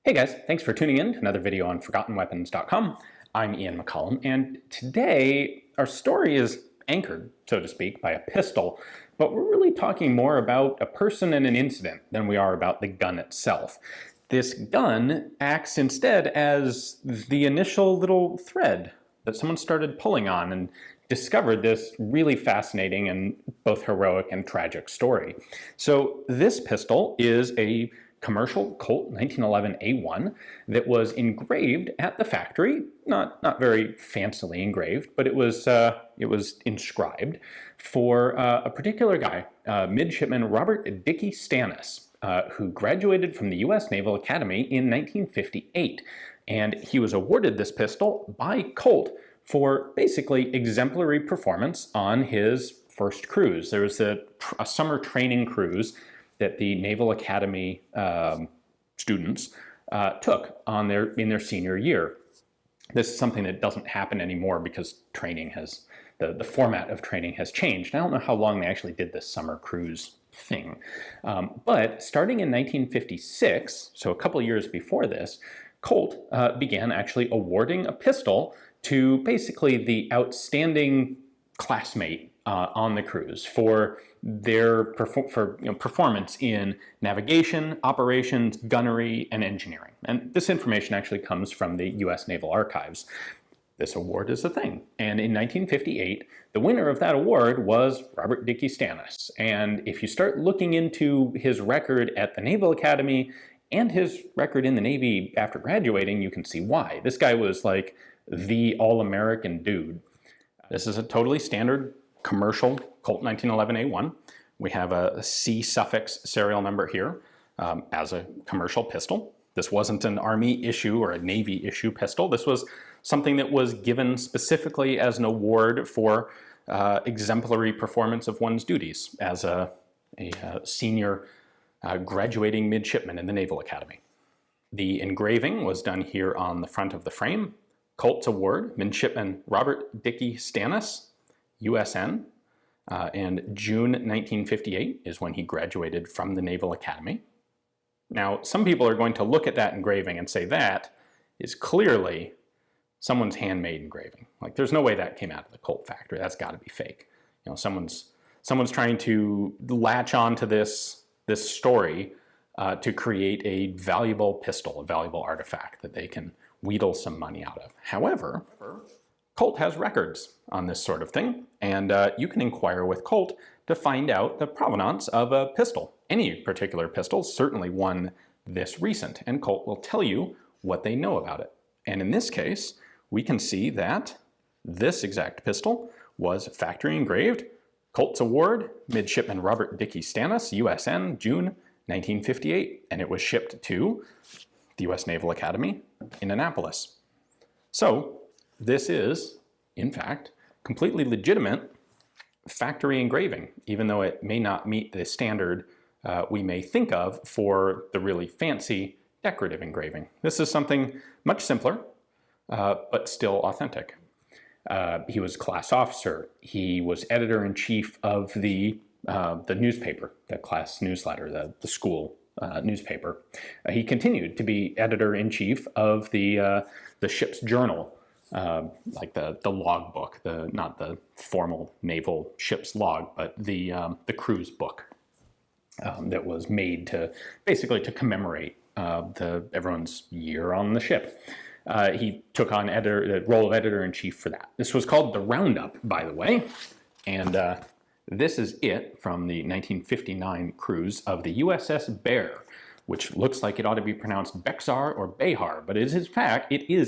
Hey guys, thanks for tuning in to another video on ForgottenWeapons.com. I'm Ian McCollum, and today our story is anchored, so to speak, by a pistol, but we're really talking more about a person and an incident than we are about the gun itself. This gun acts instead as the initial little thread that someone started pulling on and discovered this really fascinating and both heroic and tragic story. So this pistol is a commercial Colt 1911A1 that was engraved at the factory, not very fancily engraved, but it was inscribed for a particular guy, Midshipman Robert Dickie Stannis, who graduated from the US Naval Academy in 1958. And he was awarded this pistol by Colt for basically exemplary performance on his first cruise. There was a summer training cruise that the Naval Academy students took on in their senior year. This is something that doesn't happen anymore because training has, the format of training has changed. I don't know how long they actually did this summer cruise thing. But starting in 1956, so a couple years before this, Colt began actually awarding a pistol to basically the outstanding classmate on the cruise for their performance in navigation, operations, gunnery, and engineering. And this information actually comes from the US Naval Archives. This award is a thing. And in 1958, the winner of that award was Robert Dickie Stannis. And if you start looking into his record at the Naval Academy and his record in the Navy after graduating, you can see why. This guy was like the all-American dude. This is a totally standard commercial Colt 1911A1. We have a C suffix serial number here as a commercial pistol. This wasn't an Army issue or a Navy issue pistol. This was something that was given specifically as an award for exemplary performance of one's duties as a senior graduating midshipman in the Naval Academy. The engraving was done here on the front of the frame. Colt's award, Midshipman Robert Dickie Stannis, USN, and June 1958 is when he graduated from the Naval Academy. Now, some people are going to look at that engraving and say that is clearly someone's handmade engraving. Like, there's no way that came out of the Colt factory. That's got to be fake. You know, someone's trying to latch onto this story to create a valuable pistol, a valuable artifact that they can wheedle some money out of. However, Colt has records on this sort of thing, and you can inquire with Colt to find out the provenance of a pistol. Any particular pistol, certainly one this recent, and Colt will tell you what they know about it. And in this case, we can see that this exact pistol was factory engraved, Colt's award, Midshipman Robert Dickie Stannis, USN, June 1958, and it was shipped to the US Naval Academy in Annapolis. So this is, in fact, completely legitimate factory engraving, even though it may not meet the standard we may think of for the really fancy decorative engraving. This is something much simpler, but still authentic. He was a class officer. He was editor-in-chief of the newspaper, the class newsletter, the school newspaper. He continued to be editor-in-chief of the ship's journal, like the log book, not the formal naval ship's log, but the cruise book that was made to basically to commemorate everyone's year on the ship. He took on the role of editor-in-chief for that. This was called the Roundup, by the way, and this is it from the 1959 cruise of the USS Bear, which looks like it ought to be pronounced Bexar or Behar, but it is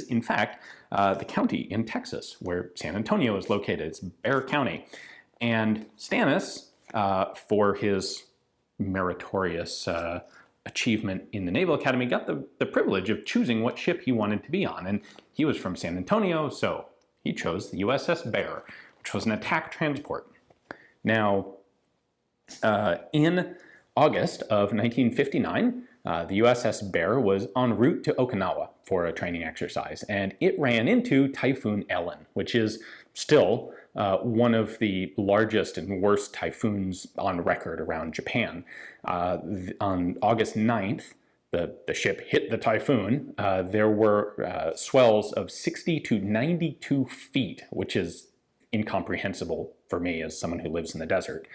in fact the county in Texas where San Antonio is located. It's Bear County. And Stannis, for his meritorious achievement in the Naval Academy, got the privilege of choosing what ship he wanted to be on. And he was from San Antonio, so he chose the USS Bear, which was an attack transport. Now, in August of 1959, the USS Bear was en route to Okinawa for a training exercise, and it ran into Typhoon Ellen, which is still one of the largest and worst typhoons on record around Japan. On August 9th, the ship hit the Typhoon, there were swells of 60 to 92 feet, which is incomprehensible for me as someone who lives in the desert.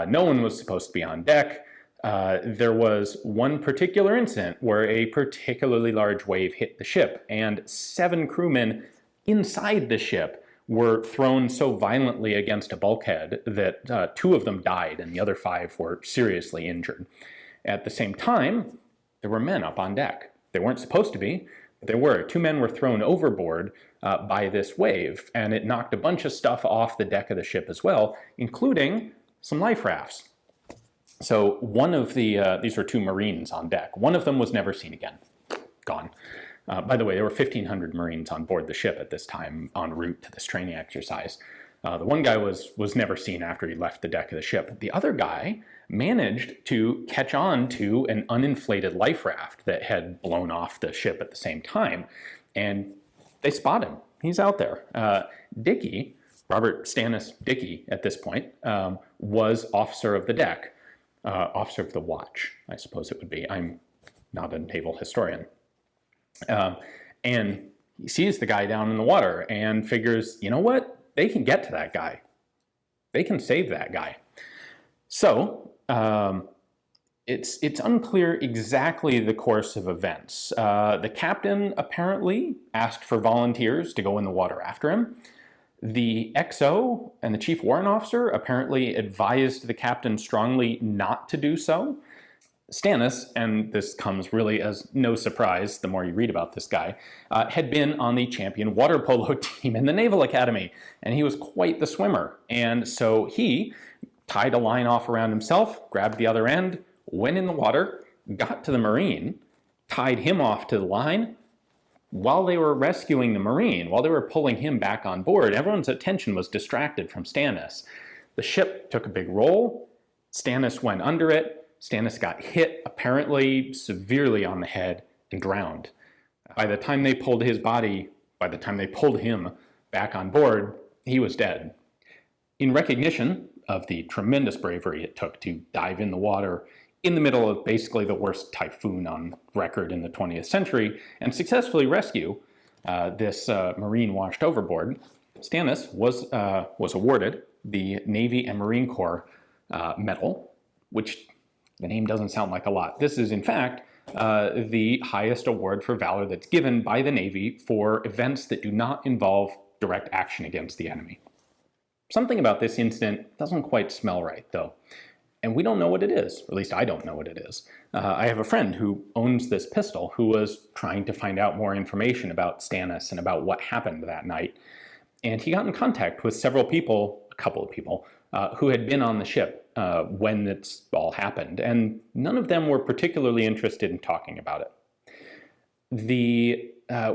No one was supposed to be on deck. There was one particular incident where a particularly large wave hit the ship, and 7 crewmen inside the ship were thrown so violently against a bulkhead that 2 of them died and the other 5 were seriously injured. At the same time, there were men up on deck. They weren't supposed to be, but there were. 2 men were thrown overboard by this wave, and it knocked a bunch of stuff off the deck of the ship as well, including some life rafts. So one of these were 2 Marines on deck. One of them was never seen again. Gone. By the way, there were 1,500 Marines on board the ship at this time en route to this training exercise. The one guy was never seen after he left the deck of the ship. The other guy managed to catch on to an uninflated life raft that had blown off the ship at the same time, and they spot him. He's out there. Dickie, Robert Stannus Dickie at this point, was officer of the deck, officer of the watch, I suppose it would be. I'm not a naval historian. And he sees the guy down in the water and figures, you know what? They can get to that guy. They can save that guy. So it's unclear exactly the course of events. The captain apparently asked for volunteers to go in the water after him. The XO and the chief warrant officer apparently advised the captain strongly not to do so. Stannis, and this comes really as no surprise the more you read about this guy, had been on the champion water polo team in the Naval Academy, and he was quite the swimmer. And so he tied a line off around himself, grabbed the other end, went in the water, got to the Marine, tied him off to the line. While they were rescuing the Marine, while they were pulling him back on board, everyone's attention was distracted from Stannis. The ship took a big roll. Stannis went under it. Stannis got hit, apparently severely on the head, and drowned. By the time they pulled his body, by the time they pulled him back on board, he was dead. In recognition of the tremendous bravery it took to dive in the water in the middle of basically the worst typhoon on record in the 20th century and successfully rescue this Marine washed overboard, Stannis was awarded the Navy and Marine Corps Medal, which the name doesn't sound like a lot. This is, in fact, the highest award for valor that's given by the Navy for events that do not involve direct action against the enemy. Something about this incident doesn't quite smell right, though. And we don't know what it is, or at least I don't know what it is. I have a friend who owns this pistol who was trying to find out more information about Stannis and about what happened that night. And he got in contact with several people, a couple of people, who had been on the ship when it's all happened, and none of them were particularly interested in talking about it.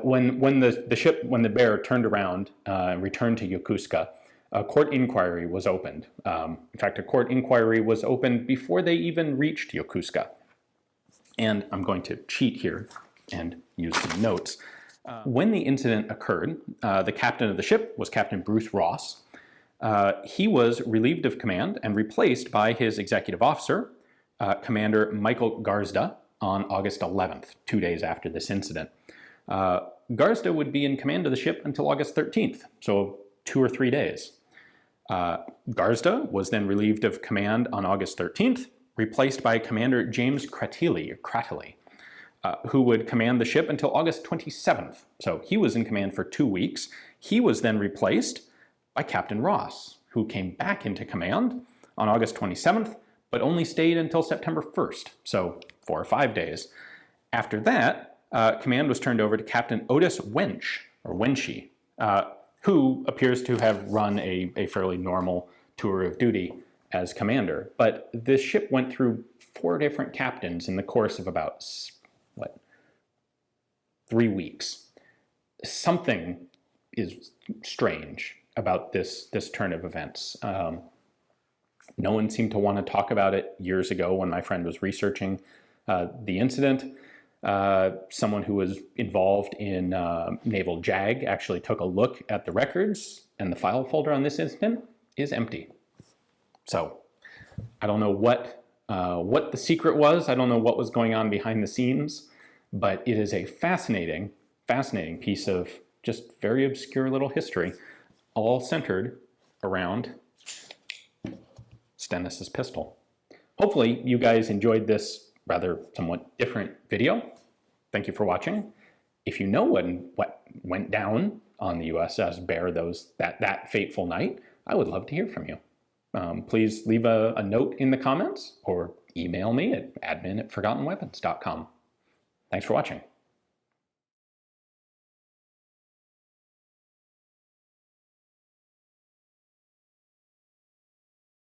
When the Bear turned around and returned to Yokosuka, a court inquiry was opened. In fact, a court inquiry was opened before they even reached Yokosuka. And I'm going to cheat here and use some notes. When the incident occurred, the captain of the ship was Captain Bruce Ross. He was relieved of command and replaced by his executive officer, Commander Michael Garsda, on August 11th, 2 days after this incident. Garsda would be in command of the ship until August 13th, so 2 or 3 days. Garsda was then relieved of command on August 13th, replaced by Commander James Cratili, who would command the ship until August 27th. So he was in command for 2 weeks. He was then replaced by Captain Ross, who came back into command on August 27th, but only stayed until September 1st, so 4 or 5 days. After that, command was turned over to Captain Otis Wenchie, who appears to have run a fairly normal tour of duty as commander. But this ship went through 4 different captains in the course of about, 3 weeks. Something is strange about this turn of events. No one seemed to want to talk about it years ago when my friend was researching the incident. Someone who was involved in Naval JAG actually took a look at the records, and the file folder on this incident is empty. So I don't know what what the secret was. I don't know what was going on behind the scenes, but it is a fascinating, fascinating piece of just very obscure little history, all centered around Stannis' pistol. Hopefully you guys enjoyed this rather somewhat different video. Thank you for watching. If you know what went down on the USS Bear that fateful night, I would love to hear from you. Please leave a note in the comments or email me at admin@forgottenweapons.com. Thanks for watching.